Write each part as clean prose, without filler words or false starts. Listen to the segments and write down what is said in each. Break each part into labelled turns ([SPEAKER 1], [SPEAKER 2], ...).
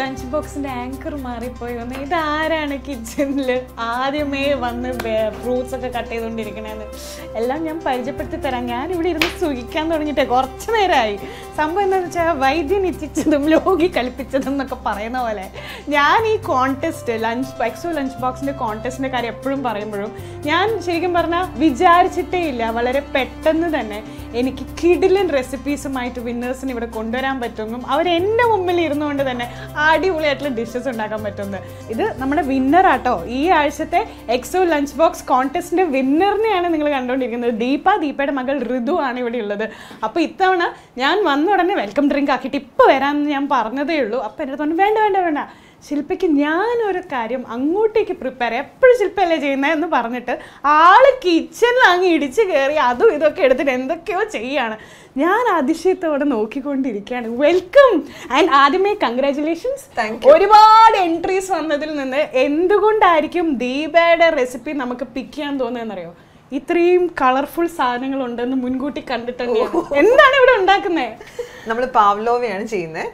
[SPEAKER 1] Lunch ബോക്സിന്റെ anchor മാറിപ്പോയി വന്ന് ഇതാരാണ് കിച്ചണിൽ ആദ്യമേ വന്ന് ഫ്രൂട്ട്സ് ഒക്കെ കട്ട് ചെയ്തുകൊണ്ടിരിക്കണേന്ന് എല്ലാം ഞാൻ പരിചയപ്പെടുത്തി തരാം. ഞാനിവിടെ ഇരുന്ന് സുഖിക്കാൻ തുടങ്ങിയിട്ട് കുറച്ച് നേരമായി. സംഭവം എന്താണെന്ന് വെച്ചാൽ വൈദ്യൻ ഇച്ഛിച്ചതും ലോകി കളിപ്പിച്ചതും എന്നൊക്കെ പറയുന്ന പോലെ ഞാൻ ഈ കോൺടെസ്റ്റ് എക്സോ ലഞ്ച് ബോക്സിന്റെ കോൺടെസ്റ്റിന്റെ കാര്യം എപ്പോഴും പറയുമ്പോഴും ഞാൻ ശരിക്കും പറഞ്ഞാൽ വിചാരിച്ചിട്ടേ ഇല്ല, വളരെ പെട്ടെന്ന് തന്നെ എനിക്ക് കിടിലൻ റെസിപ്പീസുമായിട്ട് വിന്നേഴ്സിന് ഇവിടെ കൊണ്ടുവരാൻ പറ്റുമെന്നും അവരെൻ്റെ മുമ്പിൽ ഇരുന്നുകൊണ്ട് തന്നെ അടിപൊളിയായിട്ടുള്ള ഡിഷസ് ഉണ്ടാക്കാൻ പറ്റുന്നത്. ഇത് നമ്മുടെ വിന്നറാട്ടോ, ഈ ആഴ്ചത്തെ എക്സോ ലഞ്ച് ബോക്സ് കോൺടെസ്റ്റിന്റെ വിന്നറിനെയാണ് നിങ്ങൾ കണ്ടുകൊണ്ടിരിക്കുന്നത്. ദീപയുടെ മകൾ ഋതു ആണ് ഇവിടെ ഉള്ളത്. അപ്പോൾ ഇത്തവണ ഞാൻ വന്ന ഉടനെ വെൽക്കം ഡ്രിങ്ക് ആക്കിയിട്ട് ഇപ്പോൾ വരാമെന്ന് ഞാൻ പറഞ്ഞതേ ഉള്ളൂ. അപ്പോൾ എൻ്റെ അടുത്ത് വേണ്ട ശില്പയ്ക്ക് ഞാനൊരു കാര്യം അങ്ങോട്ടേക്ക് പ്രിപ്പയർ ചെയ്യാം, എപ്പോഴും ശില്പയല്ലേ ചെയ്യുന്നത് എന്ന് പറഞ്ഞിട്ട് ആള് കിച്ചണിൽ അങ്ങ് ഇടിച്ച് കയറി അതും ഇതൊക്കെ എടുത്തിട്ട് എന്തൊക്കെയോ ചെയ്യാണ്. ഞാൻ അതിശയത്തോടെ നോക്കിക്കൊണ്ടിരിക്കുകയാണ്. വെൽക്കം ആൻഡ് ആദ്യമേ കൺഗ്രാറ്റുലേഷൻസ്. ഒരുപാട് എൻട്രീസ് വന്നതിൽ നിന്ന് എന്തുകൊണ്ടായിരിക്കും ദീപയുടെ റെസിപ്പി നമുക്ക് പിക്ക് ചെയ്യാൻ തോന്നുന്നതെന്നറിയോ? ഇത്രയും കളർഫുൾ സാധനങ്ങൾ ഉണ്ടെന്ന് മുൻകൂട്ടി കണ്ടിട്ടുണ്ട്. എന്താണ് ഇവിടെ ഉണ്ടാക്കുന്നത്?
[SPEAKER 2] നമ്മൾ പാവ്ലോവയാണ് ചെയ്യുന്നത്.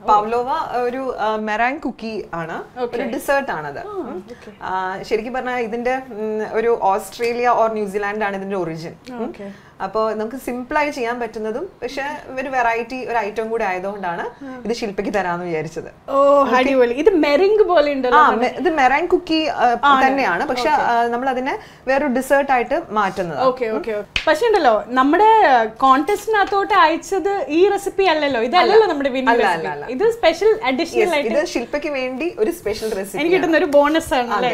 [SPEAKER 2] പാവ്ലോവ ഒരു മെറാങ് കുക്കി ആണ്, ഒരു ഡിസേർട്ട് ആണത്. ശരിക്കും പറഞ്ഞാൽ ഇതിന്റെ ഒരു ഓസ്ട്രേലിയ ഓർ ന്യൂസിലാൻഡ് ആണ് ഇതിന്റെ ഒറിജിൻ. അപ്പോൾ നമുക്ക് സിമ്പിളായി ചെയ്യാൻ പറ്റുന്നതും പക്ഷെ ഒരു വെറൈറ്റി ഒരു ഐറ്റം കൂടെ ആയതുകൊണ്ടാണ് ഇത് ശില്പയ്ക്ക് തരാമെന്ന് വിചാരിച്ചത്.
[SPEAKER 1] ഇത് മെറിംഗ് പോലെ
[SPEAKER 2] ഇത് മെറാങ് കുക്കി തന്നെയാണ്, പക്ഷെ നമ്മൾ അതിനെ വേറൊരു ഡിസേർട്ട് ആയിട്ട് മാറ്റുന്നത്.
[SPEAKER 1] പക്ഷെ ഉണ്ടല്ലോ നമ്മുടെ കോൺടെസ്റ്റിനകത്തോട്ട് അയച്ചത് ഈ റെസിപ്പി അല്ലല്ലോ, ഇതല്ലല്ലോ നമ്മുടെ ഇത് സ്പെഷ്യൽ അഡീഷണൽ ആയിട്ട്
[SPEAKER 2] ഇത് ശില്പയ്ക്ക് വേണ്ടി ഒരു സ്പെഷ്യൽ റെസിപ്പി
[SPEAKER 1] എനിക്ക് കിട്ടുന്ന ഒരു ബോണസ് ആണ് അല്ലേ?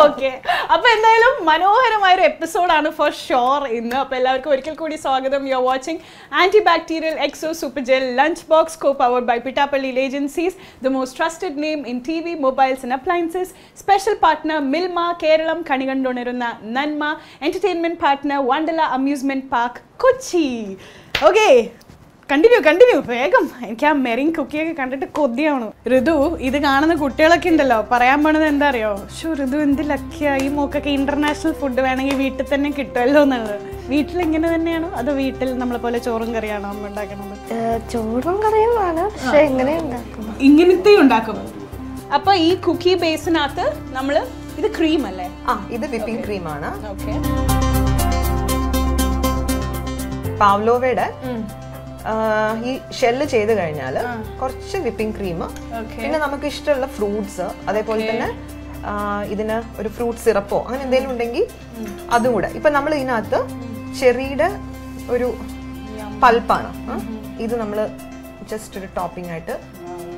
[SPEAKER 1] ഓക്കെ, അപ്പൊ എന്തായാലും മനോഹരമായ ഒരു എപ്പിസോഡാണ് ഫോർ ഷോർ ഇന്ന്. അപ്പൊ എല്ലാവർക്കും ഒരിക്കൽ കൂടി സ്വാഗതം. You are watching anti bacterial Exo super gel lunch box co-powered by Pitapalli Agencies, the most trusted name in TV, mobiles and appliances. Special partner Milma, Keralam Kanigandonirunna Nanma, entertainment partner Wonderla Amusement Park, Kochi. Okay, continue വേഗം. എനിക്ക് ആ meringue കുക്കിയൊക്കെ കണ്ടിട്ട് കൊതിയാണ്. ഋതു, ഇത് കാണുന്ന കുട്ടികളൊക്കെ ഉണ്ടല്ലോ പറയാൻ പോണത് എന്താ അറിയോ? ഋതു എന്ത് ലക്കിയാ, ഈ മോക്കൊക്കെ ഇന്റർനാഷണൽ ഫുഡ് വേണമെങ്കിൽ വീട്ടിൽ തന്നെ കിട്ടുമല്ലോ എന്നുള്ളത്. വീട്ടിൽ ഇങ്ങനെ തന്നെയാണോ അതോ വീട്ടിൽ നമ്മളെ പോലെ ചോറും കറിയാണോ അമ്മ ഉണ്ടാക്കണത്?
[SPEAKER 3] ചോറും കറിയുമാണ്, പക്ഷെ
[SPEAKER 1] ഇങ്ങനത്തെ ഉണ്ടാക്കും. അപ്പൊ ഈ കുക്കി ബേസിനകത്ത് നമ്മള് ഇത് ക്രീം അല്ലേ?
[SPEAKER 2] ഇത് വിപ്പിംഗ് ക്രീമാണ്.
[SPEAKER 1] ഓക്കെ,
[SPEAKER 2] പാവ്ലോവയുടെ ഈ ഷെല്ല് ചെയ്ത് കഴിഞ്ഞാൽ കുറച്ച് വിപ്പിംഗ് ക്രീം, പിന്നെ നമുക്ക് ഇഷ്ടമുള്ള ഫ്രൂട്ട്സ്, അതേപോലെ തന്നെ ഇതിന് ഒരു ഫ്രൂട്ട് സിറപ്പോ അങ്ങനെ എന്തെങ്കിലും ഉണ്ടെങ്കിൽ അതും കൂടെ. ഇപ്പൊ നമ്മൾ ഇതിനകത്ത് ചെറിയുടെ ഒരു പൾപ്പാണ്, ഇത് നമ്മൾ ജസ്റ്റ് ഒരു ടോപ്പിംഗ് ആയിട്ട്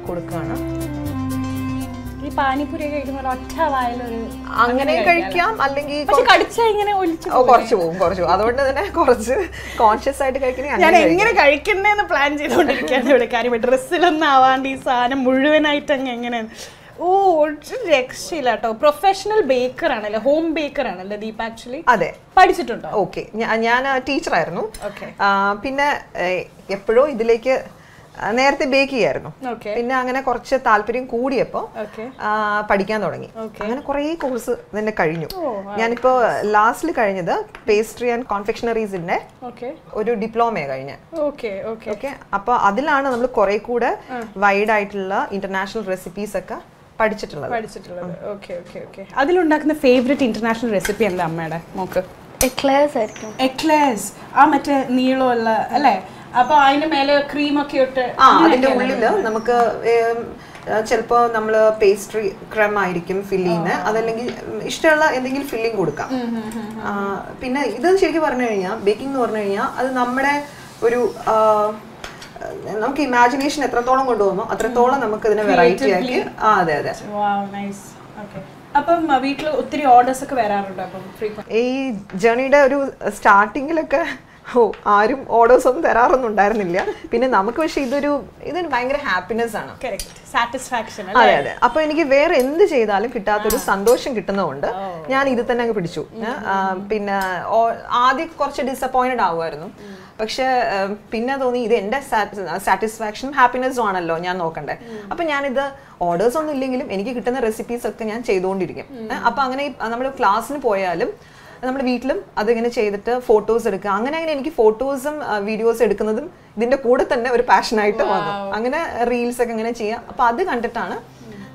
[SPEAKER 2] കൊടുക്കുകയാണ്.
[SPEAKER 1] ഈ പാനിപൂരി കഴിക്കുന്ന ഒറ്റ വായിലൊരു
[SPEAKER 2] അങ്ങനെ കഴിക്കാം, അല്ലെങ്കിൽ കുറച്ച് പോകും. അതുകൊണ്ട് തന്നെ കുറച്ച് കോൺഷ്യസ് ആയിട്ട് കഴിക്കണേ.
[SPEAKER 1] ഞാൻ എങ്ങനെ കഴിക്കുന്നതെന്ന് പ്ലാൻ ചെയ്തുകൊണ്ടിരിക്കുകയാണ് ഇവിടെ. കാര്യം ഡ്രസ്സിലൊന്നും ആവാണ്ട് ഈ സാധനം മുഴുവനായിട്ട് എങ്ങനെ ഒരു രക്ഷയില്ല കേട്ടോ. പ്രൊഫഷണൽ ബേക്കർ ആണല്ലേ, ഹോം ബേക്കർ ആണല്ലേ ദീപ ആക്ച്വലി?
[SPEAKER 2] അതെ,
[SPEAKER 1] പഠിച്ചിട്ടുണ്ടോ?
[SPEAKER 2] ഓക്കെ, ഞാൻ ടീച്ചറായിരുന്നു. പിന്നെ എപ്പോഴോ ഇതിലേക്ക് നേരത്തെ ബേക്ക് ചെയ്യായിരുന്നു. പിന്നെ അങ്ങനെ കുറച്ച് താല്പര്യം കൂടിയപ്പോ പഠിക്കാൻ തുടങ്ങി. അങ്ങനെ കുറെ കോഴ്സ് തന്നെ കഴിഞ്ഞു. ഞാനിപ്പോ ലാസ്റ്റിൽ കഴിഞ്ഞത് പേസ്ട്രി ആൻഡ് കോൺഫെക്ഷണറീസിന്റെ ഒരു ഡിപ്ലോമ കഴിഞ്ഞ. ഓക്കെ, അപ്പൊ അതിലാണ് നമ്മൾ കുറെ കൂടെ വൈഡ് ആയിട്ടുള്ള ഇന്റർനാഷണൽ റെസിപ്പീസ് ഒക്കെ പഠിച്ചിട്ടുള്ളത്.
[SPEAKER 1] അതിലുണ്ടാക്കുന്ന ഫേവറേറ്റ് ഇന്റർനാഷണൽ റെസിപ്പി എന്താ അമ്മയുടെ മോക്ക്?
[SPEAKER 3] എക്ലേഴ്സ് ആയിരിക്കും.
[SPEAKER 1] എക്ലേഴ്സ്, ആ മറ്റേ നീളമുള്ള അല്ലേ? അപ്പൊ അതിന്റെ മേലെ ക്രീം ഒക്കെ ഇട്ട്
[SPEAKER 2] അതിന്റെ ഉള്ളില് നമുക്ക് ചിലപ്പോ നമ്മള് പേസ്ട്രി ക്രീം ആയിരിക്കും ഫില്ല് ചെയ്യുന്നത്, അതല്ലെങ്കിൽ ഇഷ്ടമുള്ള എന്തെങ്കിലും ഫില്ലിങ് കൊടുക്കാം. പിന്നെ ഇത് ശരിക്കും പറഞ്ഞു കഴിഞ്ഞാൽ ബേക്കിംഗ് എന്ന് പറഞ്ഞു കഴിഞ്ഞാൽ അത് നമ്മുടെ ഒരു നമുക്ക് ഇമാജിനേഷൻ എത്രത്തോളം കൊണ്ടുപോകുമോ അത്രത്തോളം നമുക്ക് ഇതിനെ വെറൈറ്റി ആക്കി. അതെ.
[SPEAKER 1] അപ്പം വീട്ടിൽ ഒത്തിരി ഓർഡേഴ്സ് ഒക്കെ വരാറുണ്ട്?
[SPEAKER 2] ഈ ജേർണിയുടെ ഒരു സ്റ്റാർട്ടിങ്ങിലൊക്കെ ആരും ഓർഡേഴ്സ് ഒന്നും തരാറൊന്നും ഉണ്ടായിരുന്നില്ല. പിന്നെ നമുക്ക് പക്ഷെ ഇതൊരു ഭയങ്കര ഹാപ്പിനെസ് ആണ്. അതെ. അപ്പൊ എനിക്ക് വേറെ എന്ത് ചെയ്താലും കിട്ടാത്തൊരു സന്തോഷം കിട്ടുന്നതുകൊണ്ട് ഞാൻ ഇത് തന്നെ അങ്ങ് പിടിച്ചു. പിന്നെ ആദ്യം കുറച്ച് ഡിസപ്പോയിന്റഡ് ആവുമായിരുന്നു, പക്ഷെ പിന്നെ തോന്നി ഇത് എന്റെ സാറ്റിസ്ഫാക്ഷനും ഹാപ്പിനെസ്സും ആണല്ലോ ഞാൻ നോക്കണ്ടേ. അപ്പൊ ഞാനിത് ഓർഡേഴ്സ് ഒന്നും ഇല്ലെങ്കിലും എനിക്ക് കിട്ടുന്ന റെസിപ്പീസ് ഒക്കെ ഞാൻ ചെയ്തുകൊണ്ടിരിക്കും. അപ്പൊ അങ്ങനെ നമ്മൾ ക്ലാസ്സിന് പോയാലും നമ്മുടെ വീട്ടിലും അതിങ്ങനെ ചെയ്തിട്ട് ഫോട്ടോസ് എടുക്കുക, അങ്ങനെ എനിക്ക് ഫോട്ടോസും വീഡിയോസ് എടുക്കുന്നതും ഇതിന്റെ കൂടെ തന്നെ ഒരു പാഷനായിട്ട് വന്നു. അങ്ങനെ റീൽസ് ഒക്കെ ഇങ്ങനെ ചെയ്യാം. അപ്പൊ അത് കണ്ടിട്ടാണ്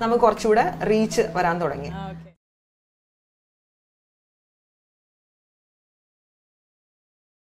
[SPEAKER 2] നമുക്ക് കുറച്ചുകൂടെ റീച്ച് വരാൻ തുടങ്ങി.